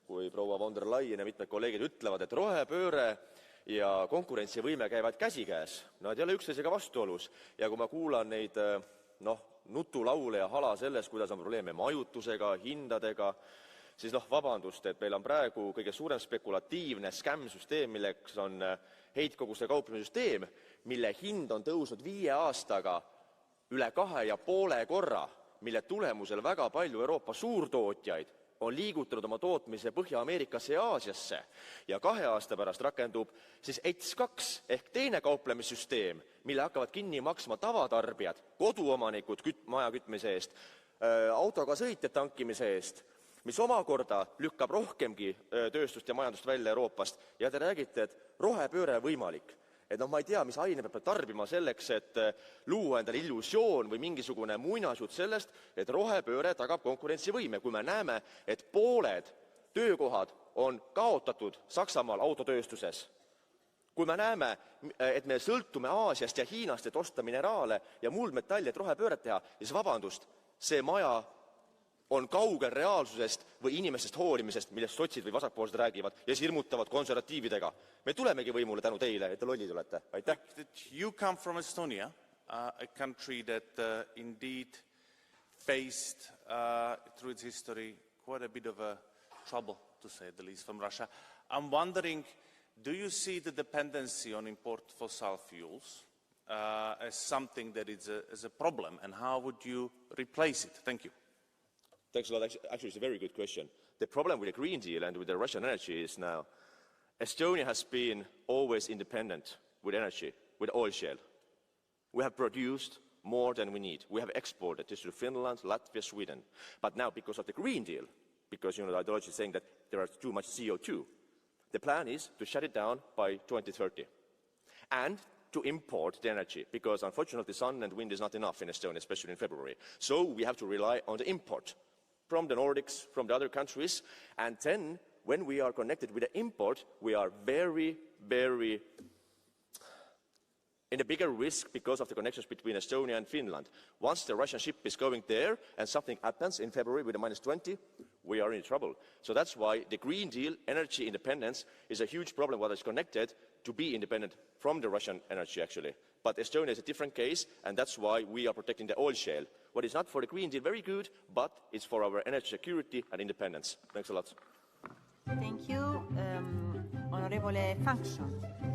kui proua von der Leyen ja mitmed kolleegid ütlevad, et rohepööre ja konkurentsivõime käivad käsikäes. Nad ei ole üksteisega vastuolus ja kui ma kuulan neid nutulaule ja hala sellest, kuidas on probleeme majutusega, hindadega, siis vabandust, et meil on praegu kõige suurem spekulatiivne scam-süsteem, milleks on heitkoguste kauplemissüsteem, mille hind on tõusnud 5 aastaga üle 2,5 korra, mille tulemusel väga palju Euroopa suurtootjaid on liigutanud oma tootmise Põhja-Ameerikasse ja Aasiasse ja 2 aasta pärast rakendub siis ETS2 ehk teine kauplemissüsteem, mille hakkavad kinni maksma tavatarbijad, koduomanikud maja kütmise eest, autoga sõitjad tankimise eest, mis omakorda lükkab rohkemgi tööstust ja majandust välja Euroopast ja te räägite, et rohepööre võimalik. Et ma ei tea, mis aine peab tarbima selleks, et luua endale illusioon või mingisugune muinasjutt sellest, et rohepööre tagab konkurentsivõime, kui me näeme, et pooled töökohad on kaotatud Saksamaal autotööstuses. Kui me näeme, et me sõltume Aasiast ja Hiinast, et osta mineraale ja muldmetalli, et rohepööret teha, siis vabandust, see maja on kaugel reaalsusest või inimestest hoolimisest, millest sotsid või vasakpoolsed räägivad ja hirmutavad konservatiividega. Me tulemegi võimule tänu teile, et te lollid olete. Aitäh! You come from Estonia, a country that indeed faced through its history quite a bit of a trouble, to say the least, from Russia. I'm wondering, do you see the dependency on import fossil fuels as something that is a problem, and how would you replace it? Thank you. Thanks a lot. Actually, it's a very good question. The problem with the Green Deal and with the Russian energy is now Estonia has been always independent with energy, with oil shale. We have produced more than we need. We have exported this to Finland, Latvia, Sweden. But now, because of the Green Deal, because the ideology is saying that there is too much CO2, the plan is to shut it down by 2030. And to import the energy, because unfortunately sun and wind is not enough in Estonia, especially in February. So we have to rely on the import from the Nordics, from the other countries, and then when we are connected with the import, we are very, very in a bigger risk because of the connections between Estonia and Finland. Once the Russian ship is going there and something happens in February with a -20, we are in trouble. So that's why the Green Deal, energy independence, is a huge problem what is connected to be independent from the Russian energy actually. But Estonia is a different case, and that's why we are protecting the oil shale. What is not for the Green Deal very good, but it's for our energy security and independence. Thanks a lot. Thank you. Onorevole Function.